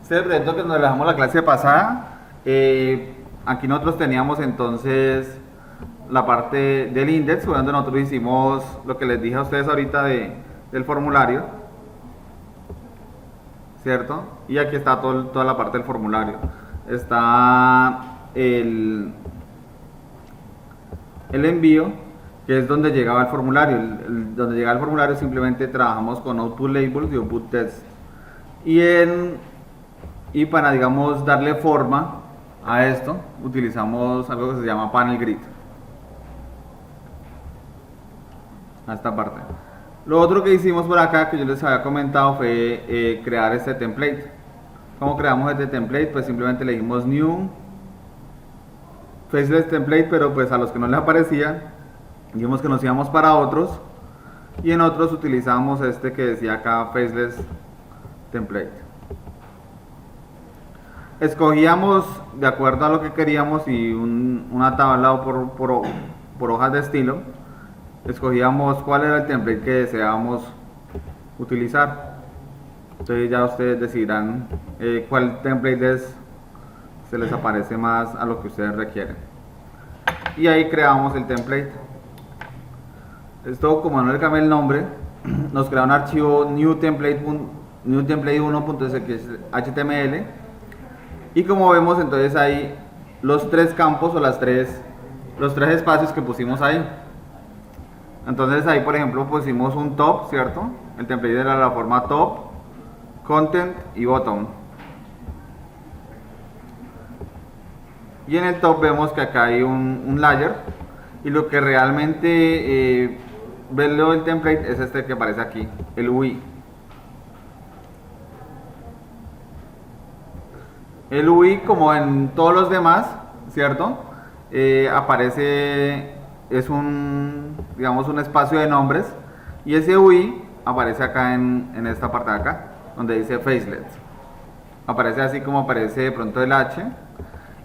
Este es el proyecto que nos dejamos la clase pasada. Aquí nosotros teníamos entonces la parte del index, donde nosotros hicimos lo que les dije a ustedes ahorita del formulario, ¿cierto? Y aquí está toda la parte del formulario. Está el envío, que es donde llegaba el formulario. Donde llegaba el formulario simplemente trabajamos con output labels y output text. Y para, digamos, darle forma a esto, utilizamos algo que se llama panel grid. A esta parte. Lo otro que hicimos por acá, que yo les había comentado, fue crear este template. ¿Cómo creamos este template? Pues simplemente le dijimos new faceless template, pero pues a los que no les aparecía, dijimos que nos íbamos para otros, y en otros utilizamos este que decía acá faceless template. Escogíamos de acuerdo a lo que queríamos y una tabla por hojas de estilo. Escogíamos cuál era el template que deseábamos utilizar. Entonces ya ustedes decidirán cuál template se les aparece más a lo que ustedes requieren. Y ahí creamos el template. Esto, como no le cambié el nombre, nos crea un archivo new template 1.html. Y como vemos, entonces hay los tres campos o los tres espacios que pusimos ahí. Entonces ahí, por ejemplo, pusimos un top, ¿cierto? El template era la forma top, content y bottom. Y en el top vemos que acá hay un layer, y lo que realmente verlo el template es este que aparece aquí, el UI. El UI, como en todos los demás, ¿cierto? Aparece, es digamos, un espacio de nombres, y ese UI aparece acá en esta parte de acá, donde dice facelet. Aparece así como aparece de pronto el H,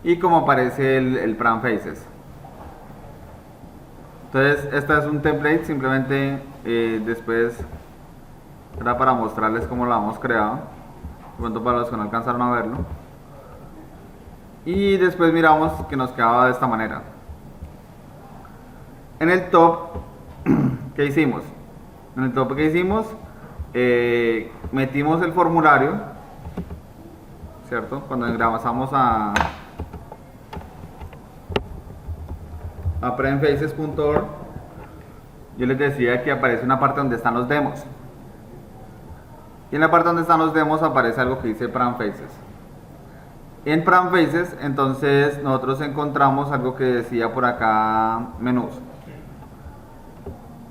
y como aparece el pran faces. Entonces, este es un template, simplemente después era para mostrarles cómo lo hemos creado, de pronto para los que no alcanzaron a verlo. Y después miramos que nos quedaba de esta manera. En el top, ¿qué hicimos? En el top que hicimos, metimos el formulario, ¿cierto? Cuando ingresamos a premfaces.org, yo les decía que aparece una parte donde están los demos. Y en la parte donde están los demos aparece algo que dice premfaces. En premfaces, entonces nosotros encontramos algo que decía por acá menús.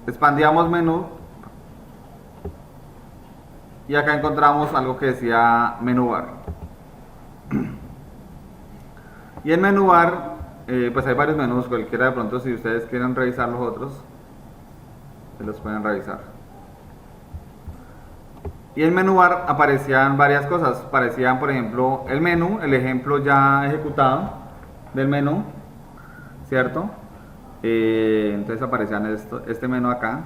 Expandíamos menú y acá encontramos algo que decía menú bar. Y en menú bar, pues hay varios menús, cualquiera de pronto, si ustedes quieren revisar los otros, se los pueden revisar. Y en menú bar aparecían varias cosas. Aparecían, por ejemplo, el menú, el ejemplo ya ejecutado del menú, ¿cierto? Entonces aparecían este menú acá.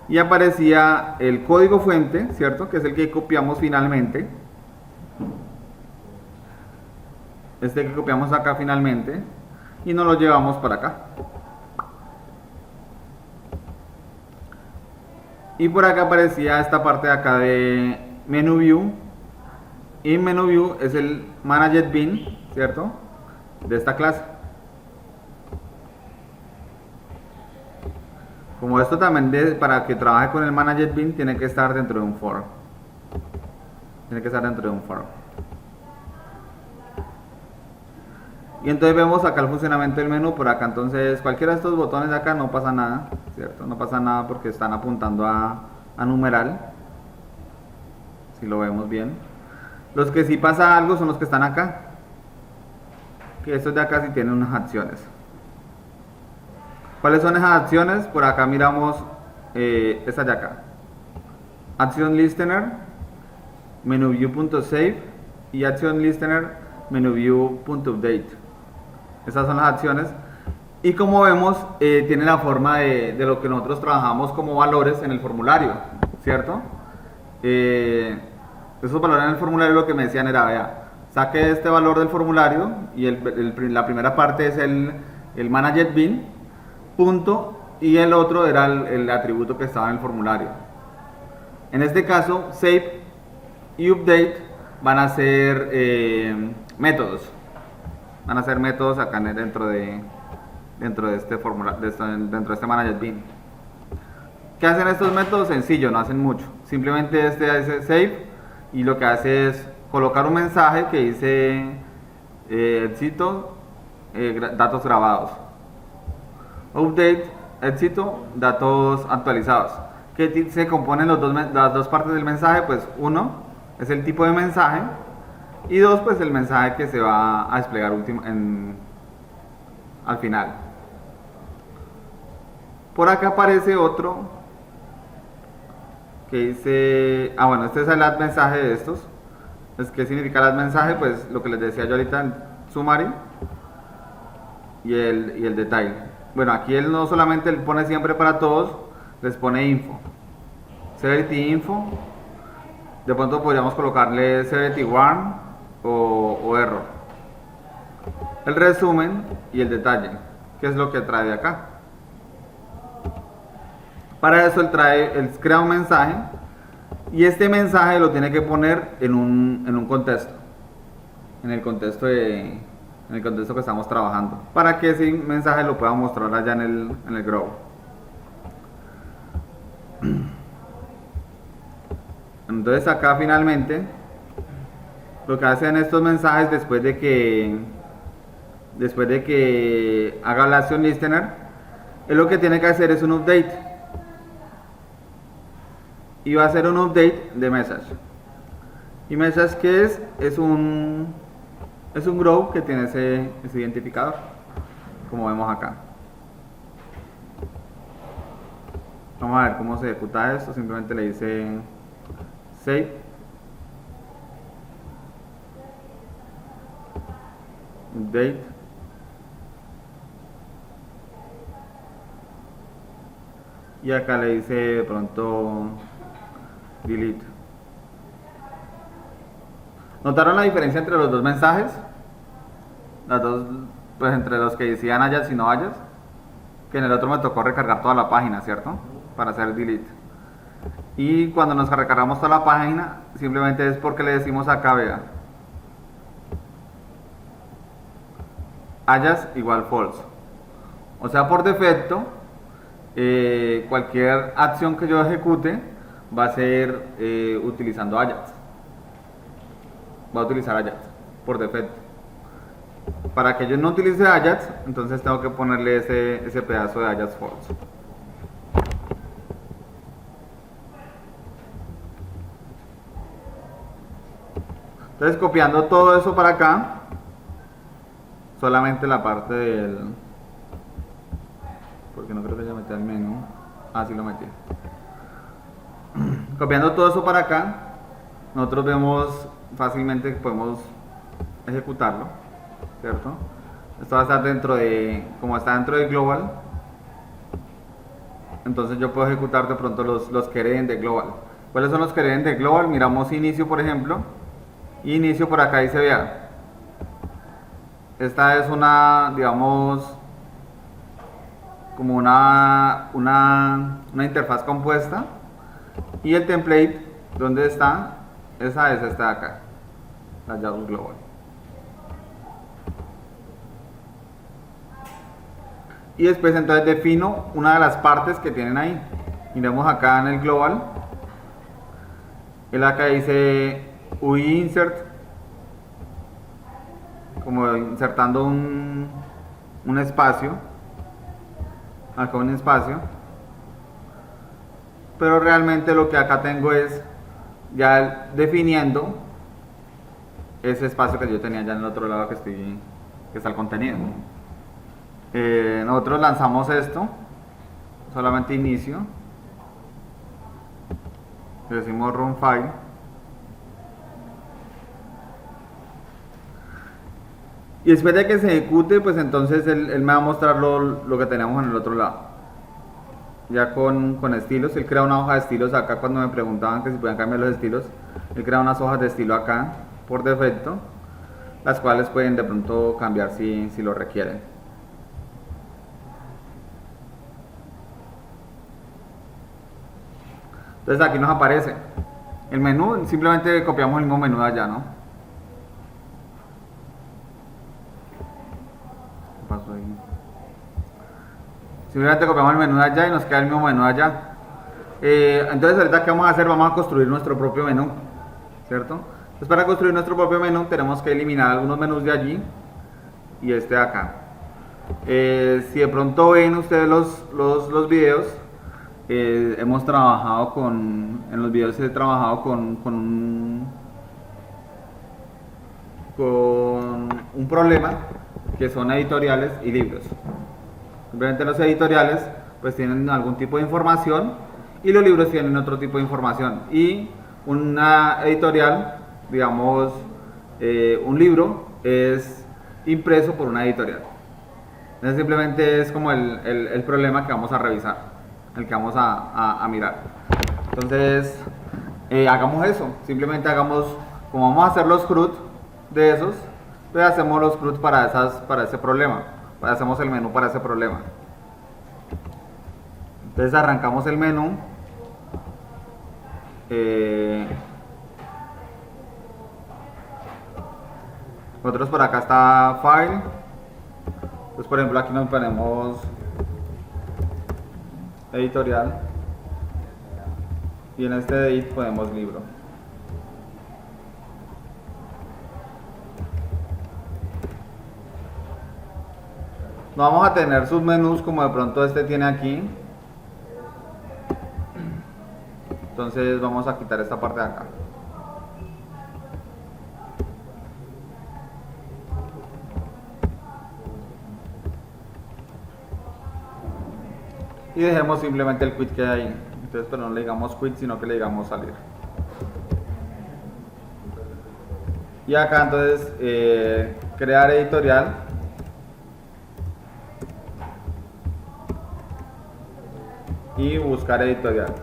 Y aparecía el código fuente, ¿cierto? Que es el que copiamos finalmente. Este que copiamos acá finalmente. Y nos lo llevamos para acá. Y por acá aparecía esta parte de acá de Menu View. Y Menu View es el Managed Bin, ¿cierto? De esta clase. Como esto también, para que trabaje con el Managed Bin, tiene que estar dentro de un for. Tiene que estar dentro de un for. Y entonces vemos acá el funcionamiento del menú. Por acá, entonces, cualquiera de estos botones de acá no pasa nada, ¿cierto? No pasa nada porque están apuntando a numeral. Si lo vemos bien. Los que sí pasa algo son los que están acá. Que estos de acá sí tienen unas acciones. ¿Cuáles son esas acciones? Por acá miramos esta de acá. Action Listener, MenuView.save y Action Listener, MenuView.update. Esas son las acciones. Y como vemos, tiene la forma de lo que nosotros trabajamos como valores en el formulario, ¿cierto? Esos valores en el formulario lo que me decían era, vea, saque este valor del formulario y la primera parte es el manager bin, punto, y el otro era el atributo que estaba en el formulario. En este caso, save y update van a ser métodos. Van a ser métodos acá dentro de este formulario, dentro de este manager bin. ¿Qué hacen estos métodos? Sencillo, no hacen mucho. Simplemente este hace save y lo que hace es colocar un mensaje que dice éxito, datos grabados. Update, éxito, datos actualizados. ¿Qué se componen las dos partes del mensaje? Pues uno es el tipo de mensaje y dos, pues el mensaje que se va a desplegar al final. Por acá aparece otro que dice, bueno, este es el add mensaje de estos. ¿Qué significa el add mensaje? Pues lo que les decía yo ahorita, el summary y el detalle. Bueno, aquí él no solamente él pone siempre para todos, les pone info, severity info. De pronto podríamos colocarle severity warn o error. El resumen y el detalle, que es lo que trae de acá. Para eso él crea un mensaje y este mensaje lo tiene que poner en un contexto, en el contexto que estamos trabajando, para que ese mensaje lo pueda mostrar allá en el grow. Entonces acá finalmente lo que hacen estos mensajes después de que haga la acción listener, es lo que tiene que hacer es un update. Y va a hacer un update de message. Y message, ¿qué es? Es un grow que tiene ese identificador, como vemos acá. Vamos a ver cómo se ejecuta esto. Simplemente le dice save, update, y acá le dice de pronto delete. ¿Notaron la diferencia entre los dos mensajes? Pues entre los que decían Ajax y no Ajax, que en el otro me tocó recargar toda la página, ¿cierto? Para hacer delete. Y cuando nos recargamos toda la página, simplemente es porque le decimos acá, vea, Ajax igual false. O sea, por defecto, cualquier acción que yo ejecute va a ser utilizando Ajax. Va a utilizar Ajax por defecto. Para que yo no utilice Ajax, entonces tengo que ponerle ese pedazo de Ajax false. Entonces, copiando todo eso para acá, solamente la parte del... porque no creo que ya metí el menú. Sí lo metí. Copiando todo eso para acá, nosotros vemos fácilmente que podemos ejecutarlo, ¿cierto? Esto va a estar como está dentro de global, entonces yo puedo ejecutar de pronto los que hereden de global. ¿Cuáles son los que hereden de global? Miramos inicio, por ejemplo. Inicio por acá dice, vea, esta es una, digamos, como una interfaz compuesta, y el template, ¿dónde está? Esa es esta de acá, la Yahoo Global. Y después entonces defino una de las partes que tienen ahí. Miremos acá en el global, él acá dice UI insert, como insertando un espacio, acá un espacio, pero realmente lo que acá tengo es ya definiendo ese espacio que yo tenía ya en el otro lado que está el contenido. Nosotros lanzamos esto, solamente inicio, le decimos run file, y después de que se ejecute, pues entonces él me va a mostrar lo que tenemos en el otro lado. ya con estilos. Él crea una hoja de estilos acá cuando me preguntaban que si podían cambiar los estilos. Él crea unas hojas de estilo acá por defecto, las cuales pueden de pronto cambiar si lo requieren. Entonces aquí nos aparece el menú, simplemente copiamos el mismo menú de allá, ¿no? ¿Qué pasó ahí? Simplemente copiamos el menú de allá y nos queda el mismo menú de allá. Entonces ahorita ¿qué vamos a hacer? Vamos a construir nuestro propio menú, ¿cierto? Entonces para construir nuestro propio menú tenemos que eliminar algunos menús de allí y este de acá. Si de pronto ven ustedes los videos, hemos trabajado en los videos he trabajado con un problema que son editoriales y libros. Simplemente los editoriales pues tienen algún tipo de información y los libros tienen otro tipo de información. Y una editorial, digamos, un libro es impreso por una editorial. Entonces simplemente es como el problema que vamos a revisar, el que vamos a mirar. Entonces hagamos eso, simplemente hagamos, como vamos a hacer los CRUD de esos, pues hacemos los CRUD para ese problema, hacemos el menú para ese problema. Entonces arrancamos el menú. Nosotros por acá está File. Entonces por ejemplo aquí nos ponemos editorial y en este edit ponemos libro. No vamos a tener submenús como de pronto este tiene aquí. Entonces vamos a quitar esta parte de acá. Y dejemos simplemente el quit que hay ahí. Entonces pero no le digamos quit sino que le digamos salir. Y acá entonces crear editorial. Y buscar editorial.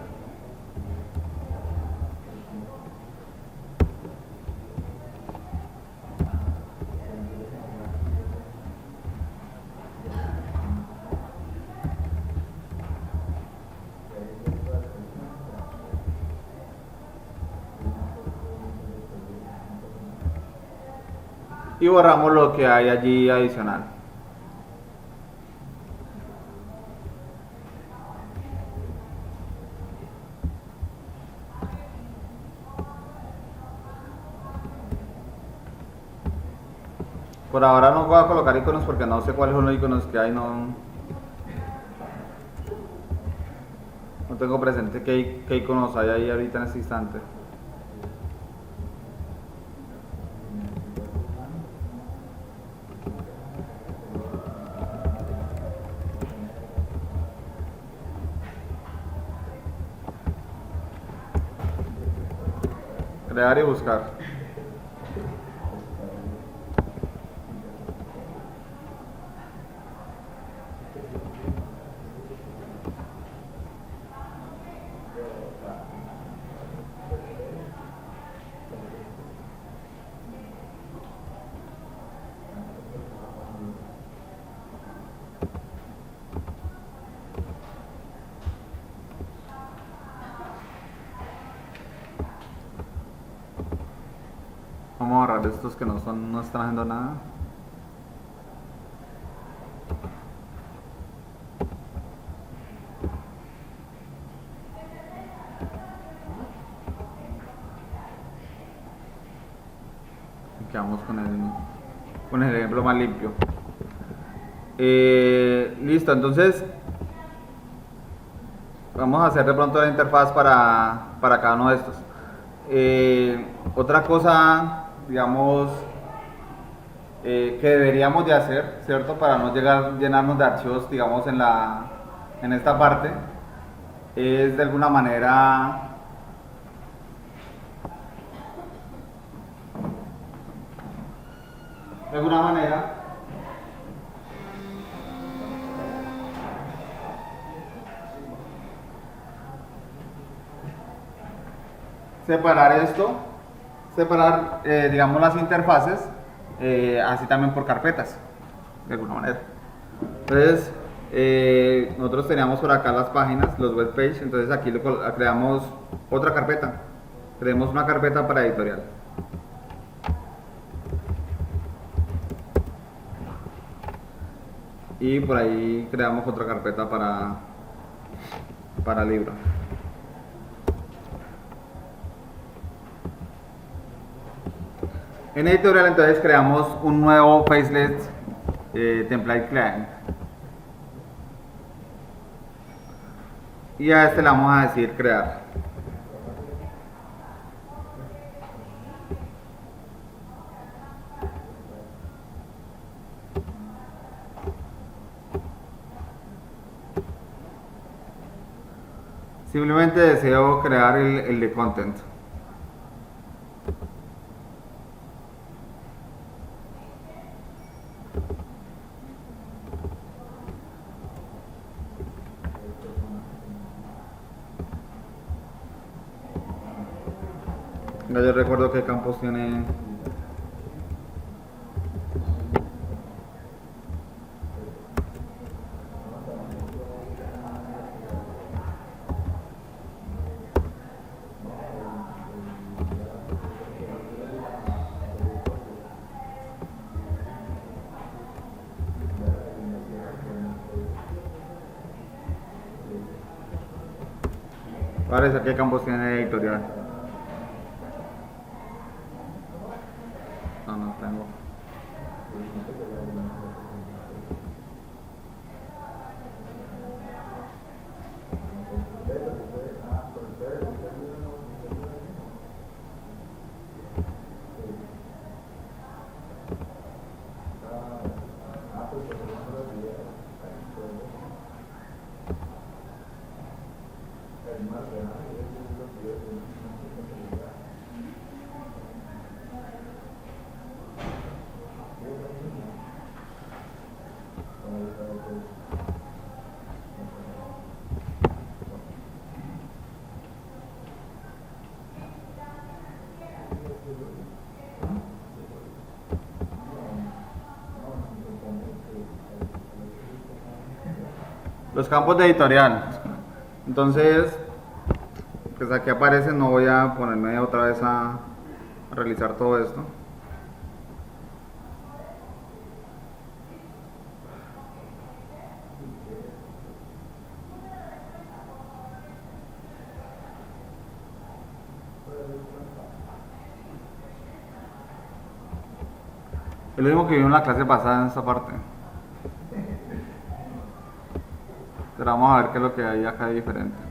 Y borramos lo que hay allí adicional. Por ahora no voy a colocar iconos porque no sé cuáles son los iconos que hay, no tengo presente qué iconos hay ahí ahorita en este instante. Crear y buscar. Vamos a borrar estos que no están haciendo nada. Y quedamos con el ejemplo más limpio. Listo, entonces vamos a hacer de pronto la interfaz para cada uno de estos. Otra cosa, digamos, que deberíamos de hacer, ¿cierto? Para no llenarnos de archivos, digamos, en esta parte, es de alguna manera separar esto, separar, digamos, las interfaces, así también por carpetas, de alguna manera. Entonces, nosotros teníamos por acá las páginas, los web pages, entonces aquí creamos otra carpeta, creamos una carpeta para editorial. Y por ahí creamos otra carpeta para libro. En editorial entonces creamos un nuevo Facelet template client. Y a este le vamos a decir crear. Simplemente deseo crear el de content. Ya yo recuerdo qué campos tiene. Parece qué campos tiene editorial. No tengo. Los campos de editorial. Entonces, pues aquí aparece, no voy a ponerme otra vez a realizar todo esto. Es lo mismo que vimos en la clase pasada en esta parte. Pero vamos a ver qué es lo que hay acá de diferente.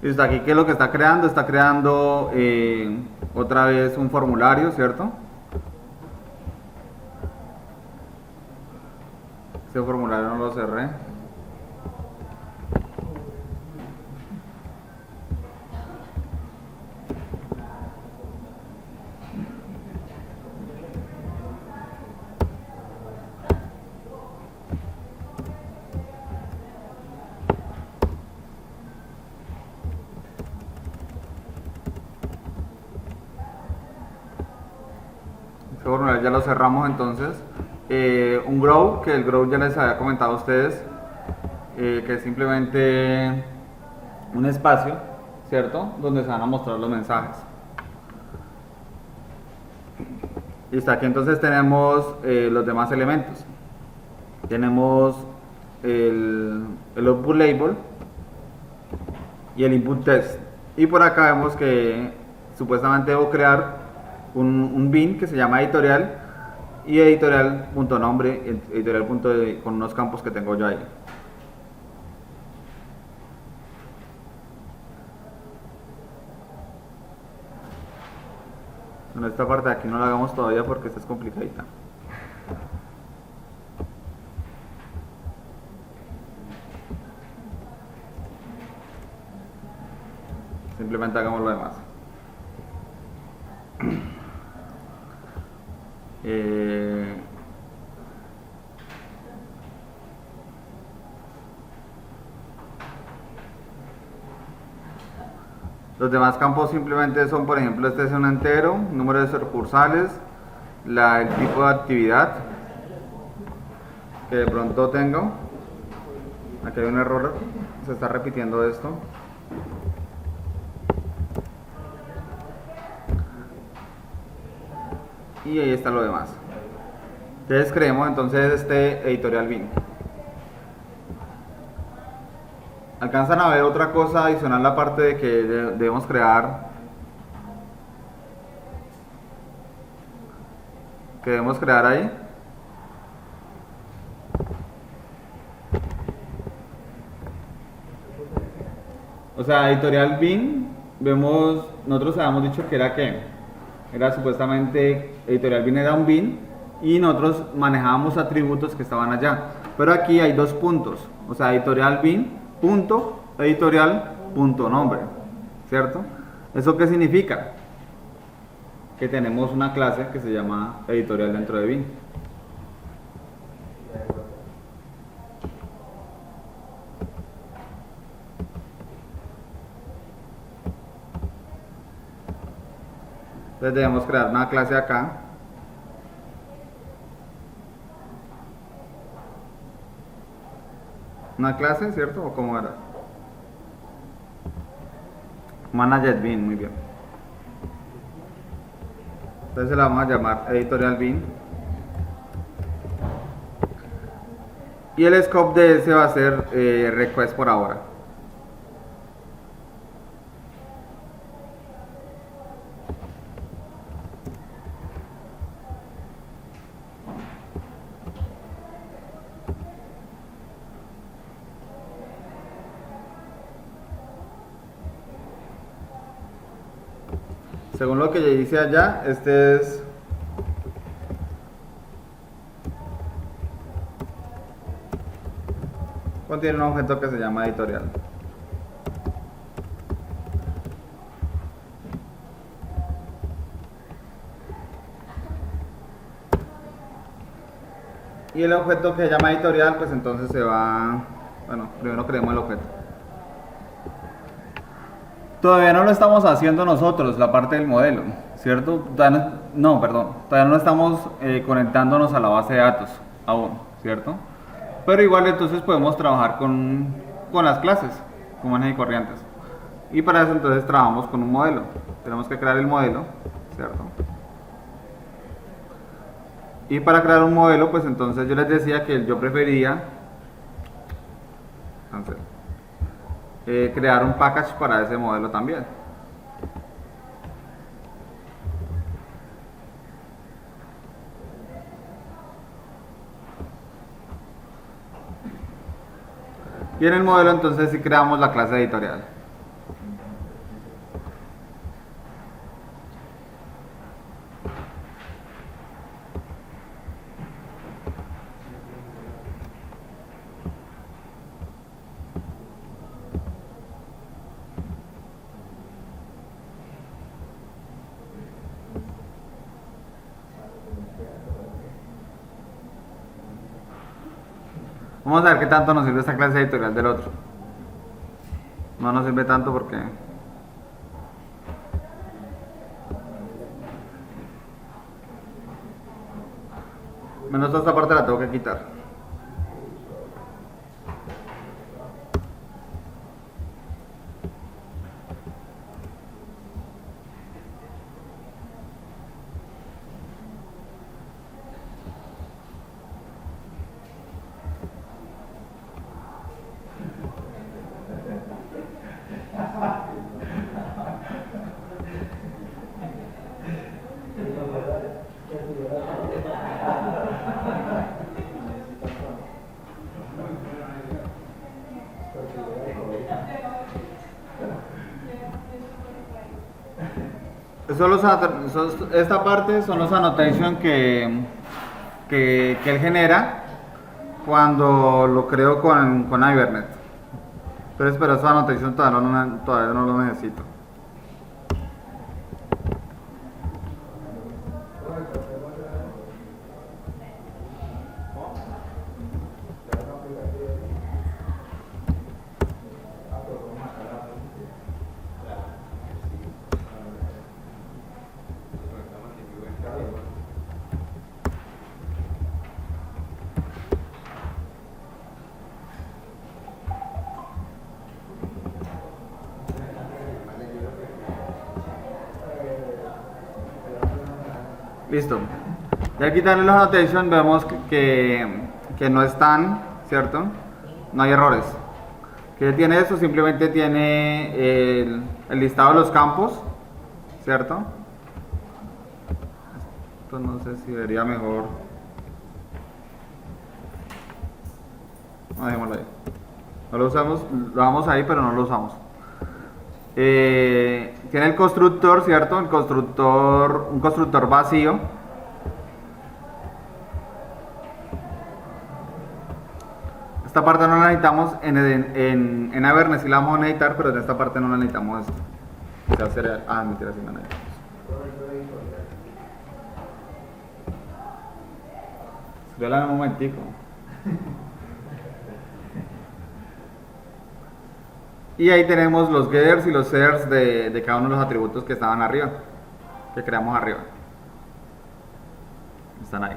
Listo, aquí qué es lo que está creando. Está creando otra vez un formulario, ¿cierto? Ese formulario no lo cerré. Ese formulario ya lo cerramos entonces. Un grow, que el grow ya les había comentado a ustedes, que es simplemente un espacio, ¿cierto? Donde se van a mostrar los mensajes. Listo, aquí entonces tenemos los demás elementos. Tenemos el output label y el input test. Y por acá vemos que supuestamente debo crear un bin que se llama editorial y editorial.nombre, editorial con unos campos que tengo yo ahí. En esta parte de aquí no la hagamos todavía porque esta es complicadita. Simplemente hagamos lo demás. Los demás campos simplemente son, por ejemplo, este es un entero, número de sucursales, el tipo de actividad que de pronto tengo. Aquí hay un error, se está repitiendo esto. Y ahí está lo demás. Entonces creemos entonces este editorial bin. ¿Alcanzan a ver otra cosa adicional aparte de que debemos crear? ¿Que debemos crear ahí? O sea, editorial bin, nosotros habíamos dicho que era ¿qué? Era supuestamente, editorial bin era un bin y nosotros manejábamos atributos que estaban allá. Pero aquí hay dos puntos, o sea, editorial bin, punto, editorial, punto nombre, ¿cierto? ¿Eso qué significa? Que tenemos una clase que se llama editorial dentro de bin. Entonces debemos crear una clase acá. Una clase, ¿cierto? ¿O cómo era? Manager bin, muy bien. Entonces la vamos a llamar editorial bin. Y el scope de ese va a ser request por ahora. Según lo que yo hice allá, este es contiene un objeto que se llama editorial. Y el objeto que se llama editorial, pues entonces se va, bueno, primero creemos el objeto. Todavía no lo estamos haciendo nosotros, la parte del modelo, ¿cierto? No, perdón, todavía no estamos conectándonos a la base de datos aún, ¿cierto? Pero igual entonces podemos trabajar con las clases, comunes y corrientes. Y para eso entonces trabajamos con un modelo. Tenemos que crear el modelo, ¿cierto? Y para crear un modelo, pues entonces yo les decía que yo prefería crear un package para ese modelo también. Y en el modelo entonces sí creamos la clase editorial. Vamos a ver qué tanto nos sirve esta clase editorial del otro. No nos sirve tanto porque menos toda esta parte la tengo que quitar. Esta parte son los annotations que él genera cuando lo creo con Hibernate. Entonces, pero esa annotación todavía no lo necesito. Listo. Y al quitarle los annotation vemos que no están, ¿cierto? No hay errores. ¿Qué tiene eso? Simplemente tiene el listado de los campos, ¿cierto? Esto no sé si vería mejor. No, dejémoslo ahí. No lo usamos, lo damos ahí, pero no lo usamos. Tiene el constructor, ¿cierto? Un constructor vacío. Esta parte no la necesitamos en Averne, sí la vamos a necesitar, pero en esta parte no la necesitamos. Mentira, sí la necesitamos. Espera un momentico. Y ahí tenemos los getters y los setters de cada uno de los atributos que estaban arriba, que creamos arriba. Están ahí.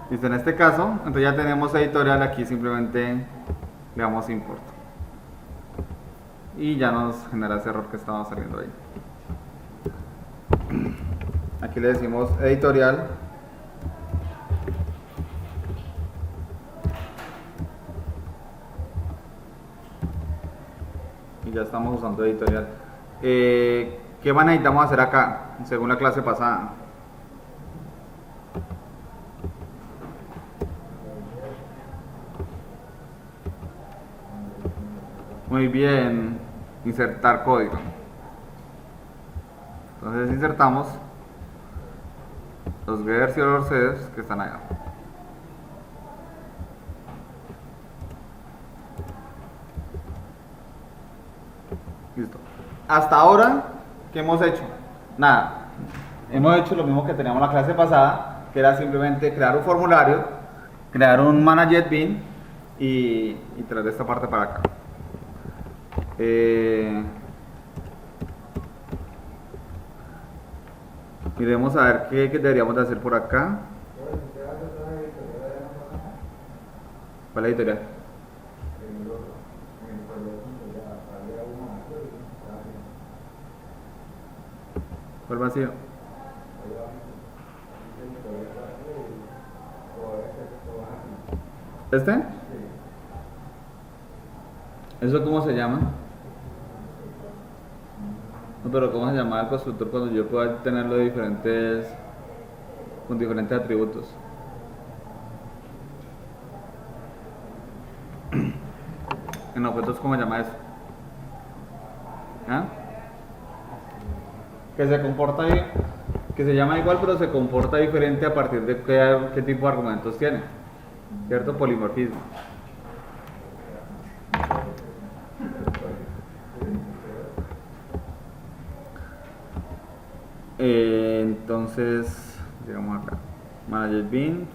Listo, en este caso, entonces ya tenemos editorial, aquí simplemente le damos import. Y ya nos genera ese error que estaba saliendo ahí. Aquí le decimos editorial. Y ya estamos usando editorial. ¿Qué necesitamos hacer acá? Según la clase pasada. Muy bien, insertar código. Entonces insertamos los getters y los setters que están allá. Listo. Hasta ahora, ¿qué hemos hecho? Nada. Hemos hecho lo mismo que teníamos la clase pasada, que era simplemente crear un formulario, crear un ManagerBean y traer esta parte para acá. Miremos a ver qué deberíamos de hacer por acá. ¿Cuál es la editorial? ¿Cuál vacío? ¿Este? ¿Eso cómo se llama? No, pero ¿cómo se llama el constructor cuando yo pueda tenerlo con diferentes atributos? En objetos, ¿cómo se llama eso? ¿Ah? Que se comporta ahí, que se llama igual, pero se comporta diferente a partir de qué tipo de argumentos tiene, ¿cierto? Polimorfismo. Entonces, llegamos acá. ManagerBean.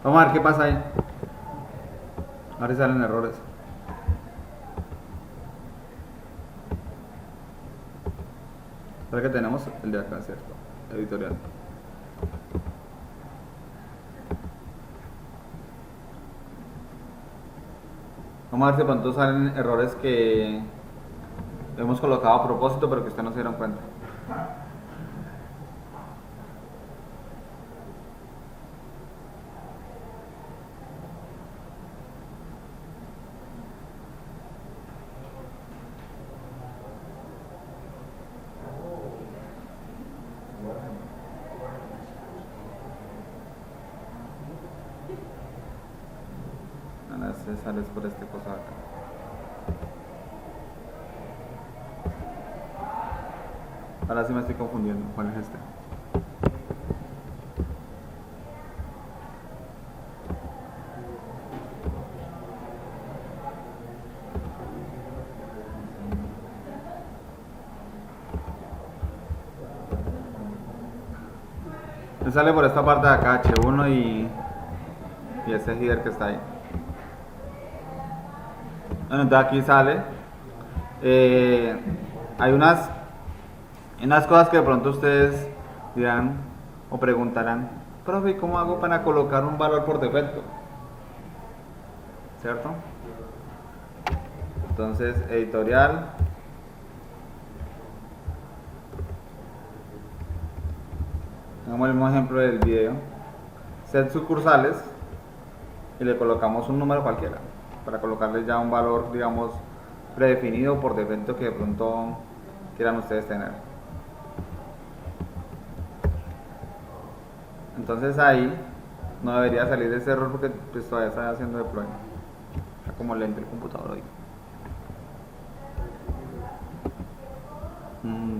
Vamos a ver qué pasa ahí. A ver si salen errores. Ahora que tenemos el de acá, ¿cierto? Editorial. Vamos a ver si de pronto salen errores que hemos colocado a propósito, pero que ustedes no se dieron cuenta. Sales por este cosa acá. Ahora sí me estoy confundiendo. ¿Cuál es este? Me sale por esta parte de acá, H1 y ese header que está ahí. Bueno, entonces aquí sale. Hay unas cosas que de pronto ustedes dirán o preguntarán. Profe, ¿cómo hago para colocar un valor por defecto? ¿Cierto? Entonces, editorial. Hagamos el mismo ejemplo del video. Set sucursales y le colocamos un número cualquiera para colocarle ya un valor, digamos, predefinido por defecto que de pronto quieran ustedes tener. Entonces ahí no debería salir ese error porque pues, todavía está haciendo deploy. Está como lento el computador hoy.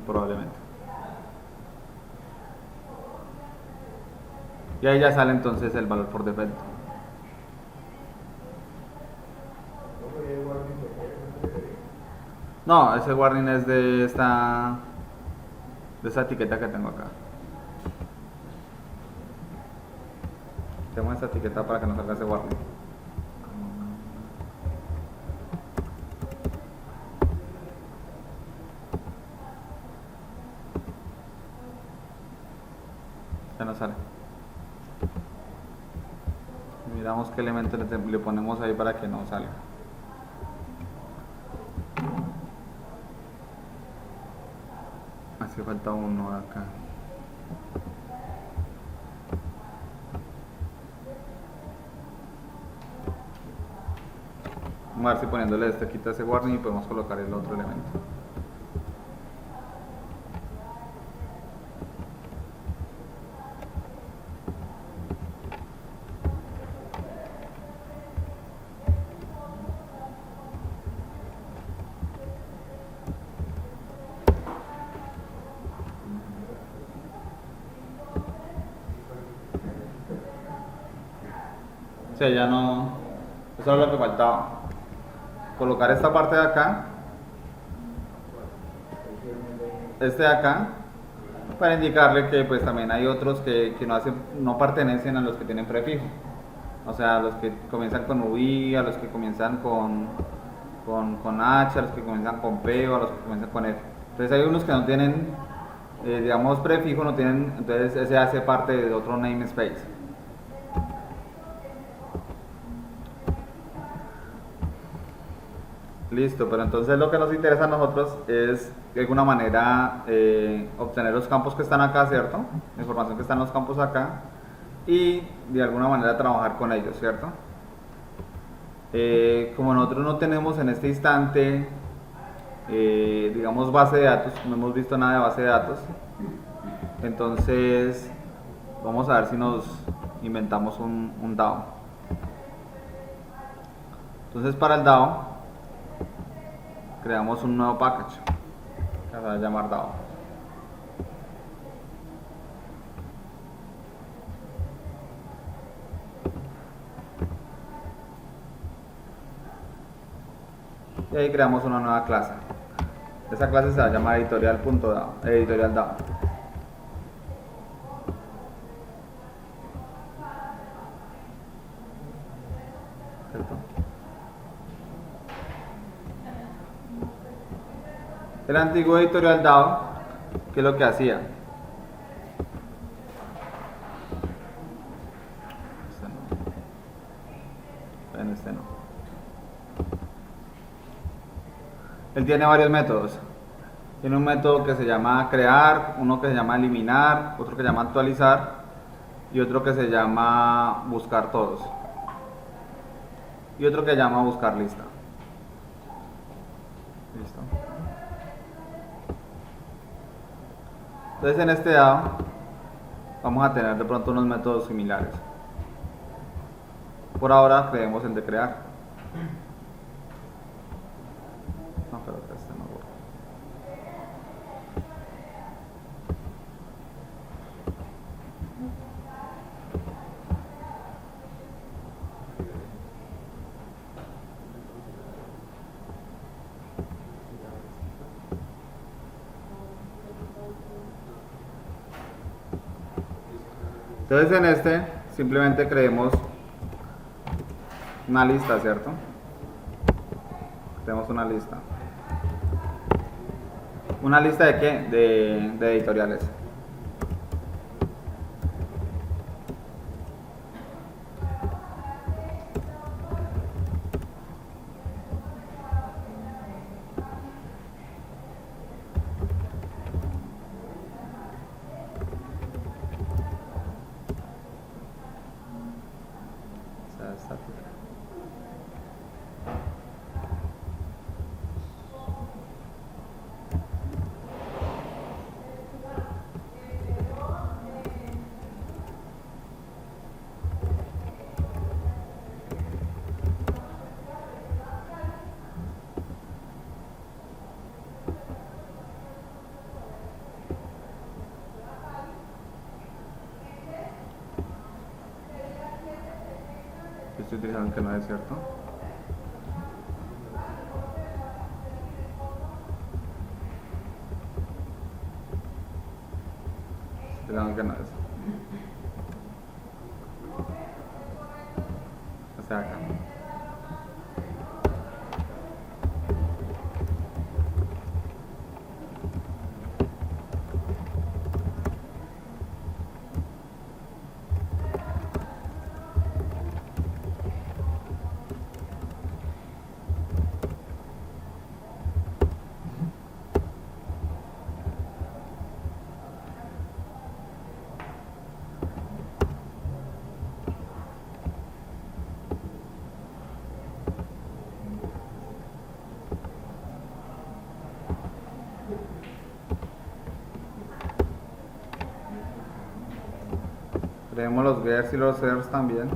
Probablemente. Y ahí ya sale entonces el valor por defecto. No, ese warning es de esta etiqueta que tengo acá. Tengo esta etiqueta para que no salga ese warning. Ya no sale. Miramos qué elemento le ponemos ahí para que no salga. Hace falta uno acá. Vamos a ver si poniéndole este quita ese warning y podemos colocar el otro elemento. O sea, ya no. Eso era lo que faltaba. Colocar esta parte de acá. Este de acá. Para indicarle que pues también hay otros que no pertenecen a los que tienen prefijo. O sea, a los que comienzan con UI, a los que comienzan con H, a los que comienzan con P o a los que comienzan con F. Entonces hay unos que no tienen, digamos, prefijo, no tienen, entonces ese hace parte de otro namespace. Listo, pero entonces lo que nos interesa a nosotros es de alguna manera obtener los campos que están acá, ¿cierto? La información que está en los campos acá y de alguna manera trabajar con ellos, ¿cierto? Como nosotros no tenemos en este instante, digamos, base de datos, no hemos visto nada de base de datos, entonces vamos a ver si nos inventamos un DAO. Entonces para el DAO creamos un nuevo package que se va a llamar DAO. Y ahí creamos una nueva clase. Esa clase se va a llamar editorial.dao, editorial DAO. ¿Cierto? El antiguo editorial DAO, ¿qué es lo que hacía? Este no. Él tiene varios métodos. Tiene un método que se llama crear, uno que se llama eliminar, otro que se llama actualizar y otro que se llama buscar todos. Y otro que se llama buscar lista. Listo. Entonces en este DAO vamos a tener de pronto unos métodos similares. Por ahora creemos en de crear. No, pero este no borra. Entonces en este simplemente creemos una lista, ¿cierto? Tenemos una lista. ¿Una lista de qué? De editoriales. estoy utilizando el que no es, ¿cierto? Estoy utilizando el que no es. O sea, acá. Creemos los gers y los ers también.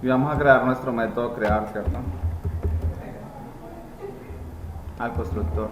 Y vamos a crear nuestro método crear, ¿cierto? Al constructor.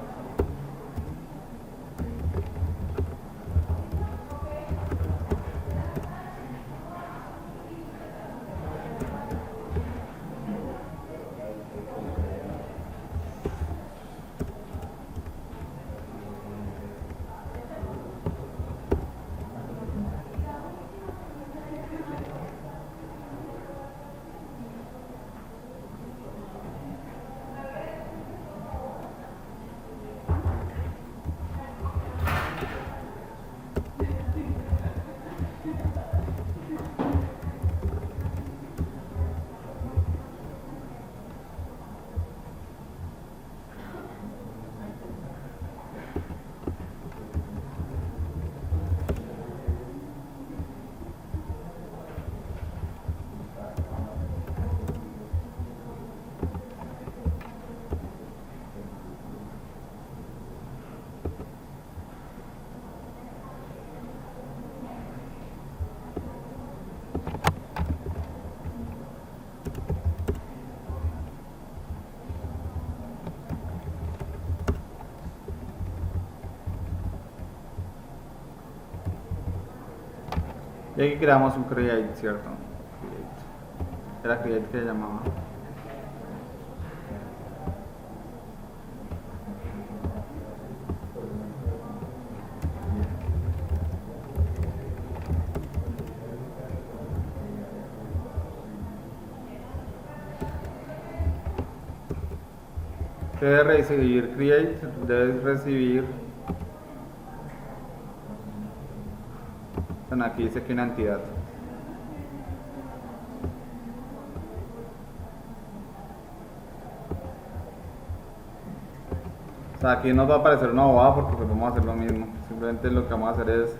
Y aquí creamos un create, ¿cierto? Create. Era create que llamaba. Debe recibir create, debes recibir. Bueno, aquí dice que una entidad. O sea, aquí nos va a aparecer una bobada porque pues vamos a hacer lo mismo. Simplemente lo que vamos a hacer es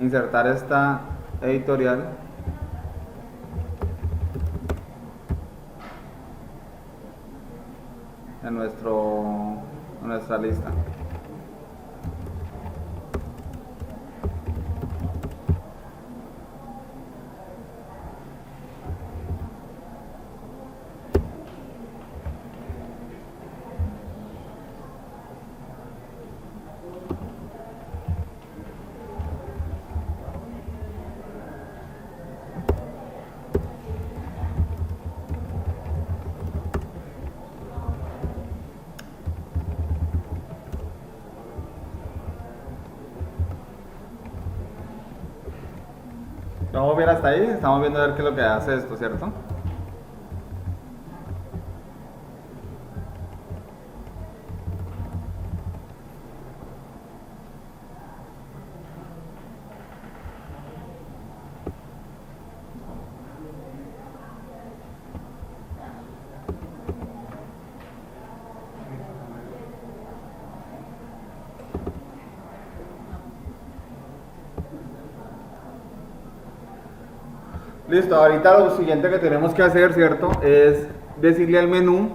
insertar esta editorial en nuestra lista. Vamos bien hasta ahí, estamos viendo a ver qué es lo que hace esto, ¿cierto? Listo, ahorita lo siguiente que tenemos que hacer, ¿cierto? Es decirle al menú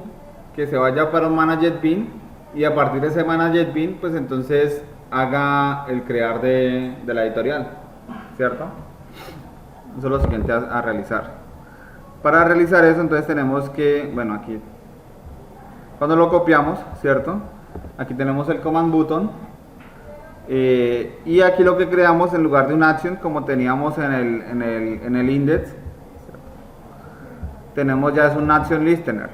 que se vaya para un Managed Bin y a partir de ese Managed Bin, pues entonces haga el crear de la editorial, ¿cierto? Eso es lo siguiente a realizar. Para realizar eso, entonces tenemos que, bueno, aquí Cuando lo copiamos, ¿cierto? Aquí tenemos el command button. Y aquí lo que creamos en lugar de un action, como teníamos en el index, tenemos ya es un action listener.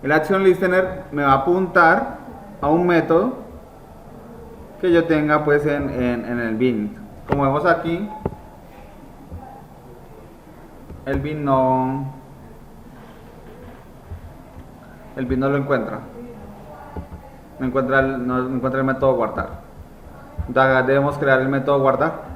El action listener me va a apuntar a un método que yo tenga pues en el bin. Como vemos aquí, el bin no lo encuentra. No encuentra el método guardar. Entonces debemos crear el método guardar.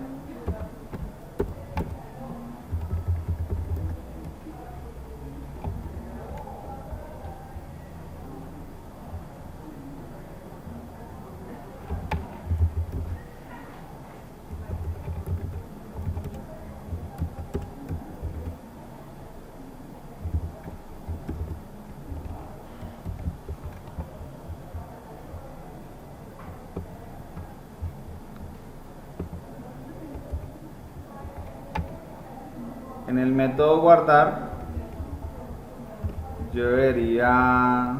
En el método guardar yo debería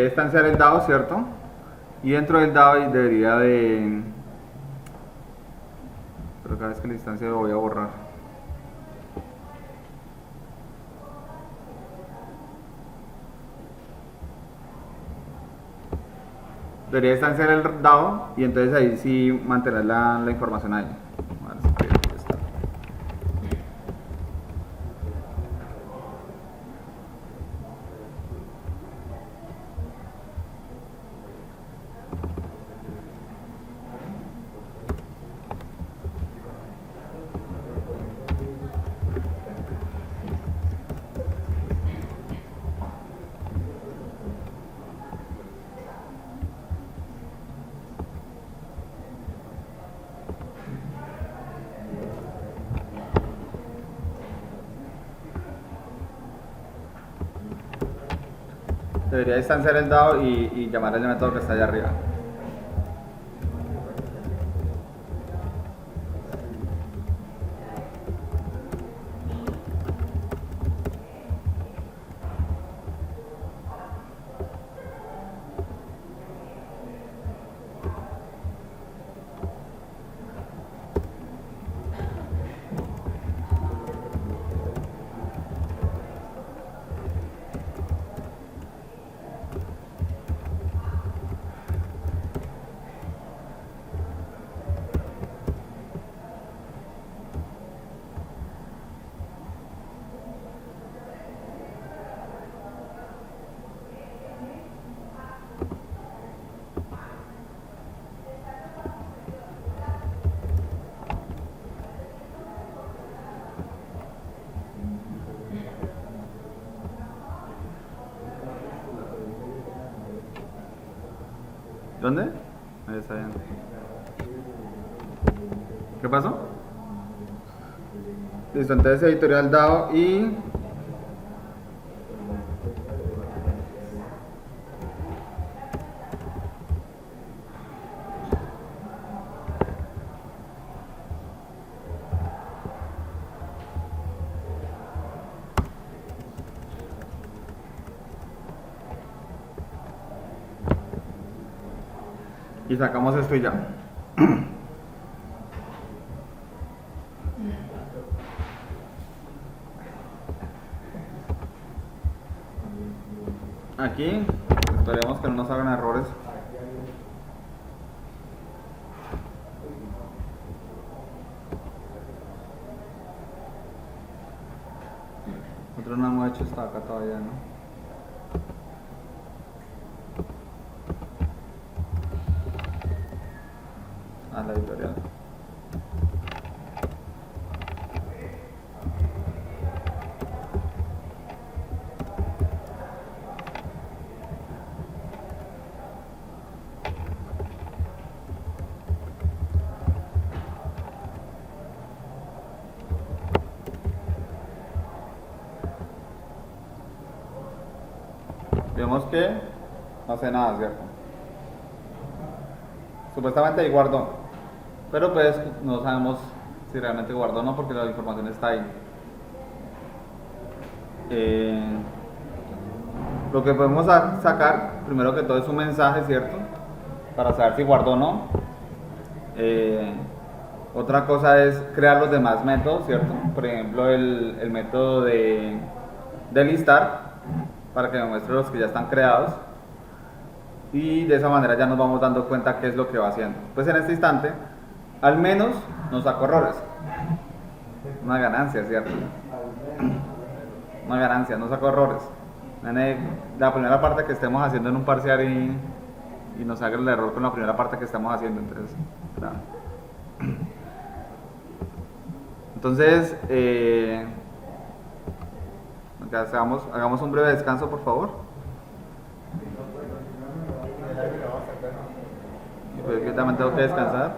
instanciar el dado, ¿cierto? Y dentro del dado debería de... Pero cada vez que la instancia lo voy a borrar. Debería instanciar el dado y entonces ahí sí mantener la información ahí. A ver si está. Debería instanciar el dado y llamar al método que está allá arriba. ¿Dónde? Ahí está bien. ¿Qué pasó? Listo, entonces editorial dado y sacamos esto y ya. Aquí esperemos que no nos hagan errores. Nosotros no hemos hecho esta acá todavía, ¿no? La editorial. Vemos que no hace nada, ¿cierto? Supuestamente ahí guardó, pero pues no sabemos si realmente guardó o no, porque la información está ahí. Lo que podemos sacar, primero que todo, es un mensaje, ¿cierto? Para saber si guardó o no. Otra cosa es crear los demás métodos, ¿cierto? Por ejemplo, el método de listar, para que me muestre los que ya están creados. Y de esa manera ya nos vamos dando cuenta qué es lo que va haciendo. Pues en este instante, al menos no saco errores. Una ganancia, ¿cierto? Una ganancia, no saco errores. La primera parte que estemos haciendo en un parcial y nos haga el error con la primera parte que estamos haciendo. Entonces, hagamos un breve descanso, por favor. Pues yo también tengo que descansar.